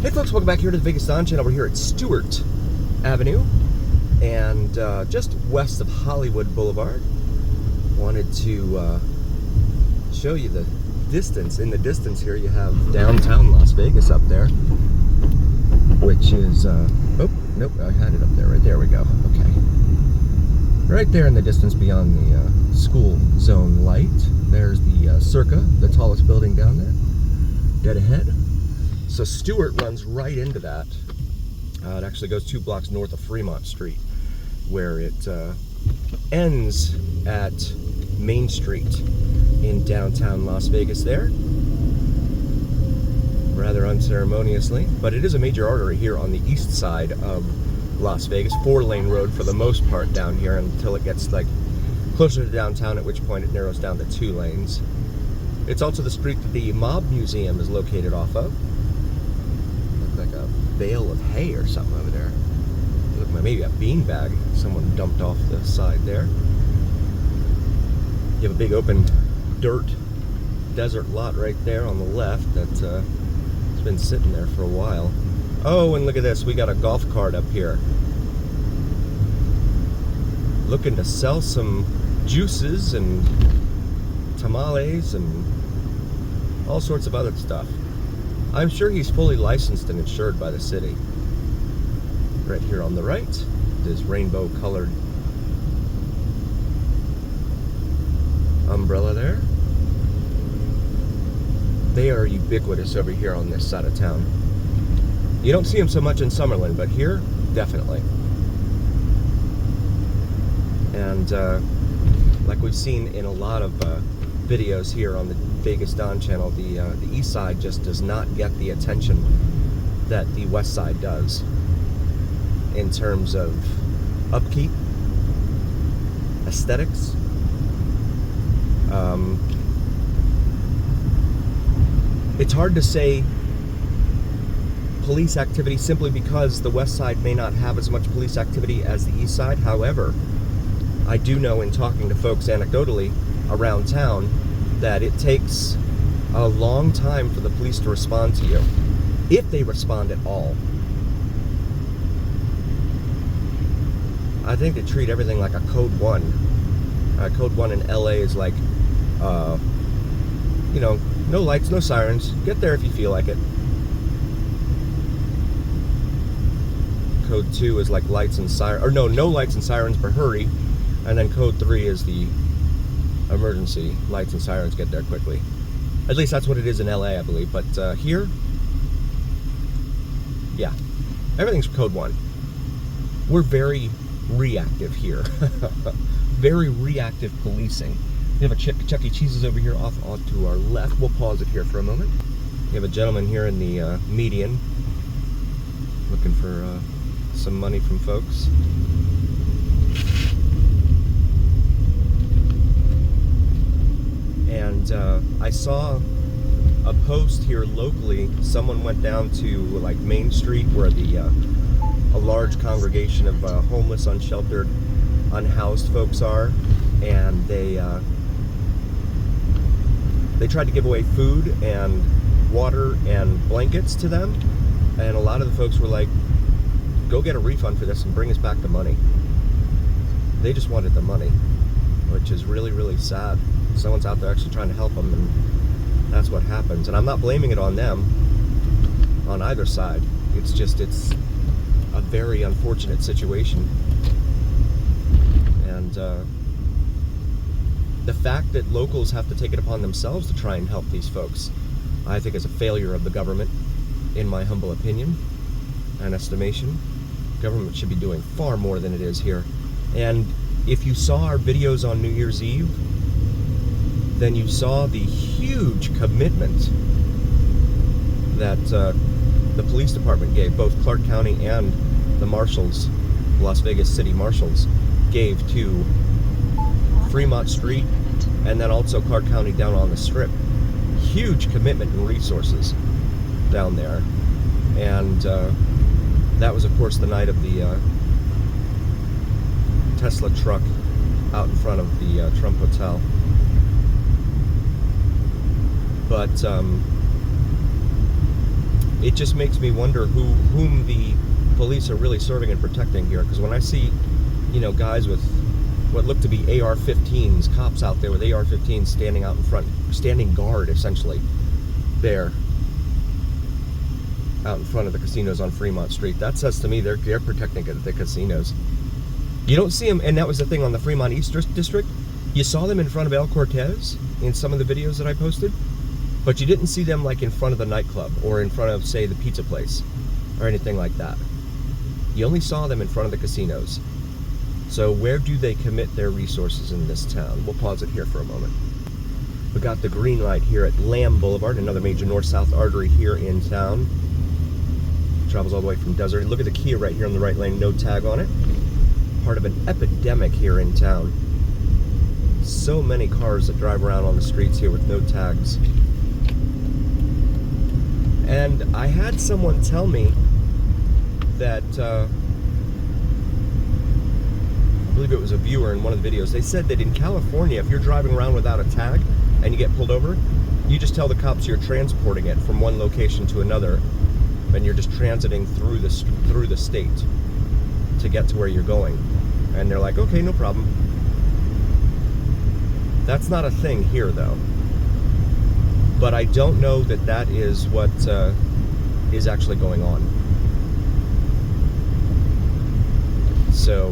Hey folks, welcome back here to the Vegas Don channel. We're here at Stewart Avenue and just west of Hollywood Boulevard. Wanted to show you the distance. In the distance here you have downtown Las Vegas up there, which is, oh, nope, I had it up there, right there we go, okay. Right there in the distance beyond the school zone light, there's the Circa, the tallest building down there, dead ahead. So Stewart runs right into that. It actually goes 2 blocks north of Fremont Street, where it ends at Main Street in downtown Las Vegas there. Rather unceremoniously, but it is a major artery here on the east side of Las Vegas. 4-lane road for the most part down here until it gets like closer to downtown, at which point it narrows down to 2 lanes. It's also the street that the Mob Museum is located off of. Like a bale of hay or something over there. Look, maybe a beanbag someone dumped off the side there. You have a big open dirt desert lot right there on the left that's been sitting there for a while. Oh, and look at this, we got a golf cart up here looking to sell some juices and tamales and all sorts of other stuff. I'm sure he's fully licensed and insured by the city. Right here on the right, this rainbow colored umbrella there. They are ubiquitous over here on this side of town. You don't see them so much in Summerlin, but here, definitely. And like we've seen in a lot of videos here on the Vegas Don channel, the east side just does not get the attention that the west side does in terms of upkeep, aesthetics. It's hard to say police activity simply because the west side may not have as much police activity as the east side. However, I do know in talking to folks anecdotally around town that it takes a long time for the police to respond to you, if they respond at all. I think they treat everything like a Code 1. Code 1 in LA is like, you know, no lights, no sirens, get there if you feel like it. Code 2 is like lights and sirens, or no lights and sirens, but hurry. And then Code 3 is the emergency, lights and sirens, get there quickly. At least that's what it is in LA, I believe. But here, yeah, everything's Code 1. We're very reactive here. Very reactive policing. We have a Chuck E. Cheese's over here off to our left. We'll pause it here for a moment. We have a gentleman here in the median looking for some money from folks. And I saw a post here locally. Someone went down to like Main Street where the a large congregation of homeless, unsheltered, unhoused folks are, and they tried to give away food and water and blankets to them, and a lot of the folks were like, go get a refund for this and bring us back the money. They just wanted the money, which is really, really sad. Someone's out there actually trying to help them, and that's what happens. And I'm not blaming it on them, on either side. It's just, it's a very unfortunate situation. And the fact that locals have to take it upon themselves to try and help these folks, I think is a failure of the government, in my humble opinion and estimation. Government should be doing far more than it is here. And if you saw our videos on New Year's Eve, then you saw the huge commitment that the police department gave, both Clark County and the marshals, Las Vegas City Marshals, gave to Fremont Street and then also Clark County down on the Strip. Huge commitment and resources down there. And that was, of course, the night of the Tesla truck out in front of the Trump Hotel. But it just makes me wonder whom the police are really serving and protecting here. Because when I see, you know, guys with what look to be AR-15s, cops out there with AR-15s standing out in front, standing guard essentially, there, out in front of the casinos on Fremont Street, that says to me they're protecting the casinos. You don't see them, and that was the thing on the Fremont East District. You saw them in front of El Cortez in some of the videos that I posted, but you didn't see them like in front of the nightclub or in front of, say, the pizza place or anything like that. You only saw them in front of the casinos. So where do they commit their resources in this town? We'll pause it here for a moment. We got the green light here at Lamb Boulevard, another major north-south artery here in town. Travels all the way from Desert. Look at the Kia right here on the right lane, no tag on it. Part of an epidemic here in town. So many cars that drive around on the streets here with no tags. And I had someone tell me that, I believe it was a viewer in one of the videos, they said that in California, if you're driving around without a tag and you get pulled over, you just tell the cops you're transporting it from one location to another, and you're just transiting through the state to get to where you're going. And they're like, okay, no problem. That's not a thing here, though. But I don't know that that is what is actually going on. So,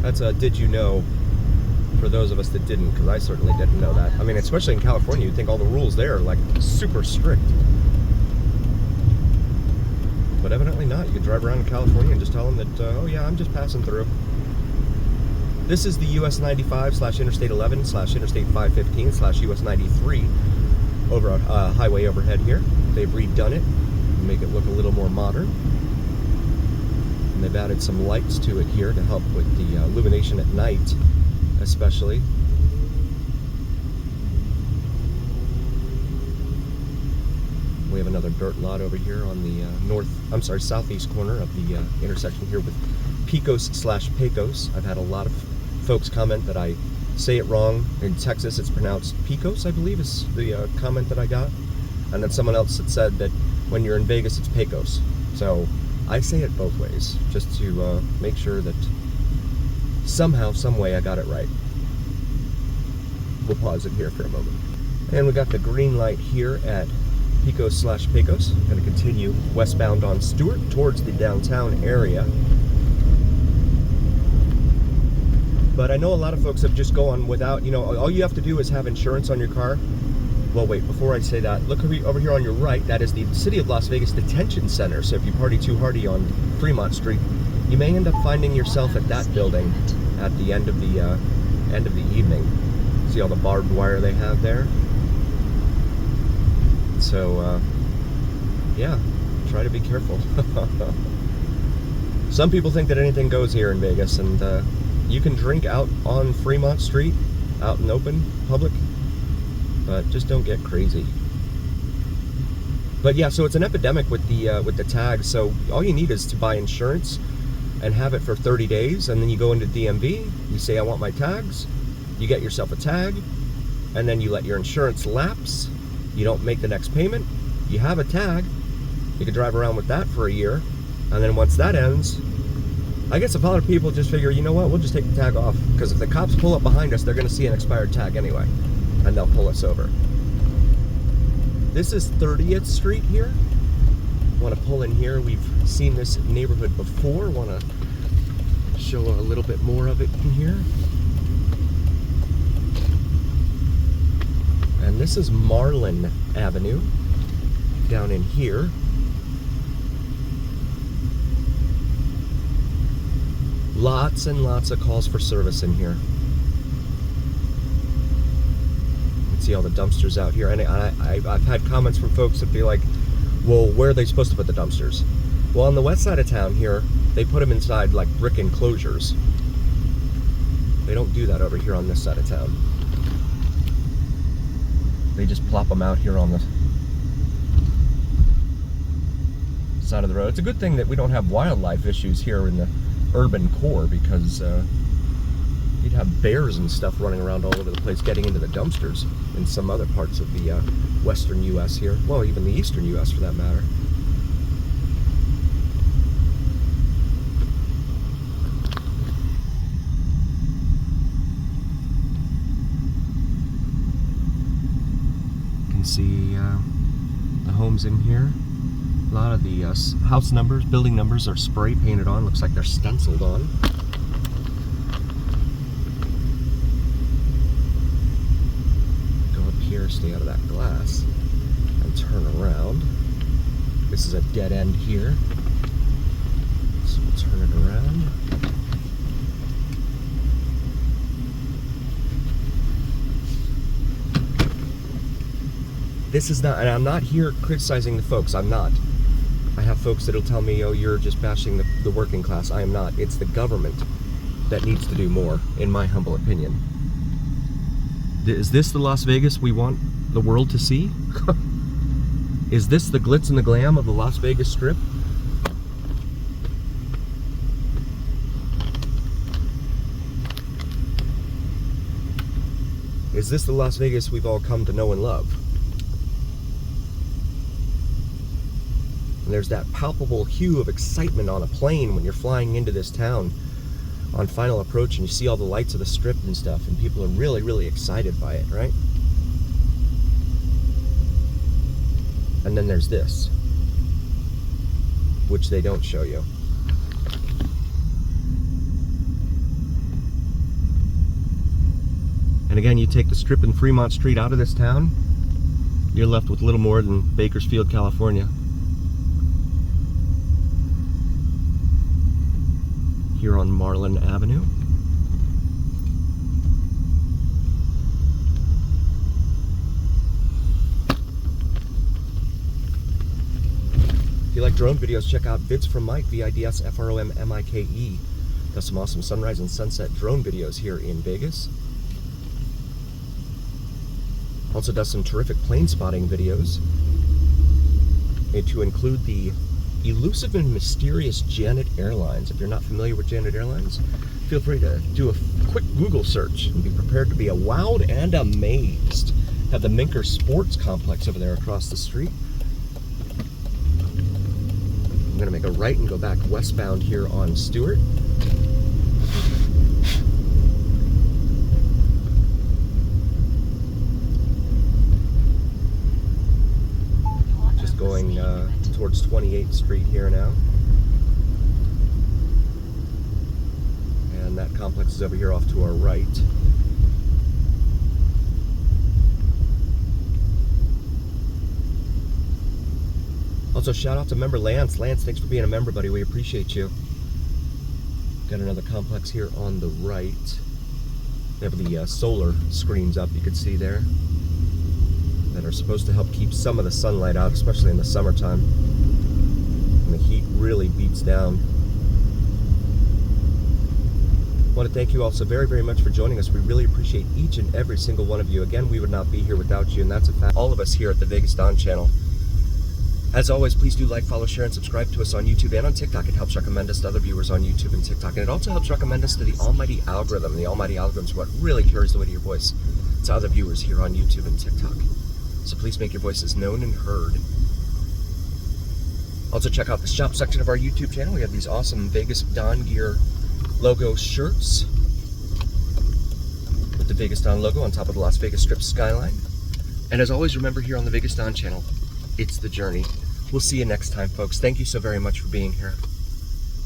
that's a did you know for those of us that didn't, because I certainly didn't know that. I mean, especially in California, you'd think all the rules there are like super strict. But evidently not. You can drive around in California and just tell them that, oh yeah, I'm just passing through. This is the US 95/Interstate 11/Interstate 515/US 93 over highway overhead here. They've redone it, make it look a little more modern. And they've added some lights to it here to help with the illumination at night, especially. We have another dirt lot over here on the southeast corner of the intersection here with Pecos/Pecos. I've had a lot of folks comment that I say it wrong. In Texas, it's pronounced Pecos, I believe, is the comment that I got. And then someone else had said that when you're in Vegas, it's Pecos. So I say it both ways, just to make sure that somehow, some way, I got it right. We'll pause it here for a moment. And we got the green light here at Pecos/Pecos. Going to continue westbound on Stewart towards the downtown area. But I know a lot of folks have just gone without, you know, all you have to do is have insurance on your car. Well, wait, before I say that, look over here on your right. That is the City of Las Vegas Detention Center. So if you party too hardy on Fremont Street, you may end up finding yourself at that building at the end of the evening. See all the barbed wire they have there? So, yeah, try to be careful. Some people think that anything goes here in Vegas, and you can drink out on Fremont Street, out in open, public, but just don't get crazy. But yeah, so it's an epidemic with the tags. So all you need is to buy insurance and have it for 30 days, and then you go into DMV, you say, I want my tags, you get yourself a tag, and then you let your insurance lapse, you don't make the next payment, you have a tag, you can drive around with that for a year, and then once that ends, I guess a lot of people just figure, you know what, we'll just take the tag off, because if the cops pull up behind us, they're going to see an expired tag anyway, and they'll pull us over. This is 30th Street here. Want to pull in here. We've seen this neighborhood before. Want to show a little bit more of it in here. And this is Marlin Avenue down in here. Lots and lots of calls for service in here. You can see all the dumpsters out here. And I've had comments from folks that be like, well, where are they supposed to put the dumpsters? Well, on the west side of town here, they put them inside like brick enclosures. They don't do that over here on this side of town. They just plop them out here on the side of the road. It's a good thing that we don't have wildlife issues here in the urban core, because you you'd have bears and stuff running around all over the place, getting into the dumpsters in some other parts of the western U.S. here. Well, even the eastern U.S. for that matter. You can see the homes in here. A lot of the house numbers, building numbers are spray painted on. Looks like they're stenciled on. Here, stay out of that glass and turn around. This is a dead end here, so we'll turn it around. This is not, and I'm not here criticizing the folks, I'm not. I have folks that'll tell me, oh, you're just bashing the working class. I am not. It's the government that needs to do more, in my humble opinion. Is this the Las Vegas we want the world to see? Is this the glitz and the glam of the Las Vegas Strip? Is this the Las Vegas we've all come to know and love? And there's that palpable hue of excitement on a plane when you're flying into this town on final approach, and you see all the lights of the Strip and stuff, and people are really, really excited by it, right? And then there's this, which they don't show you. And again, you take the Strip and Fremont Street out of this town, you're left with little more than Bakersfield, California. Here on Marlin Avenue. If you like drone videos, check out Vids from Mike, VIDSFROMMIKE. Does some awesome sunrise and sunset drone videos here in Vegas. Also does some terrific plane spotting videos, and to include the elusive and mysterious Janet Airlines. If you're not familiar with Janet Airlines, feel free to do a quick Google search and be prepared to be wowed and amazed. Have the Minker Sports Complex over there across the street. I'm going to make a right and go back westbound here on Stewart. Just going towards 28th Street here now. And that complex is over here off to our right. Also, shout out to member Lance. Lance, thanks for being a member, buddy. We appreciate you. Got another complex here on the right. They have the solar screens up, you can see there, that are supposed to help keep some of the sunlight out, especially in the summertime. And the heat really beats down. I want to thank you all so very, very much for joining us. We really appreciate each and every single one of you. Again, we would not be here without you, and that's a fact. All of us here at the Vegas Don channel. As always, please do like, follow, share, and subscribe to us on YouTube and on TikTok. It helps recommend us to other viewers on YouTube and TikTok, and it also helps recommend us to the almighty algorithm. The almighty algorithm is what really carries the weight of your voice to other viewers here on YouTube and TikTok. So please make your voices known and heard. Also check out the shop section of our YouTube channel. We have these awesome Vegas Don Gear logo shirts with the Vegas Don logo on top of the Las Vegas Strip skyline. And as always, remember, here on the Vegas Don channel, it's the journey. We'll see you next time, folks. Thank you so very much for being here.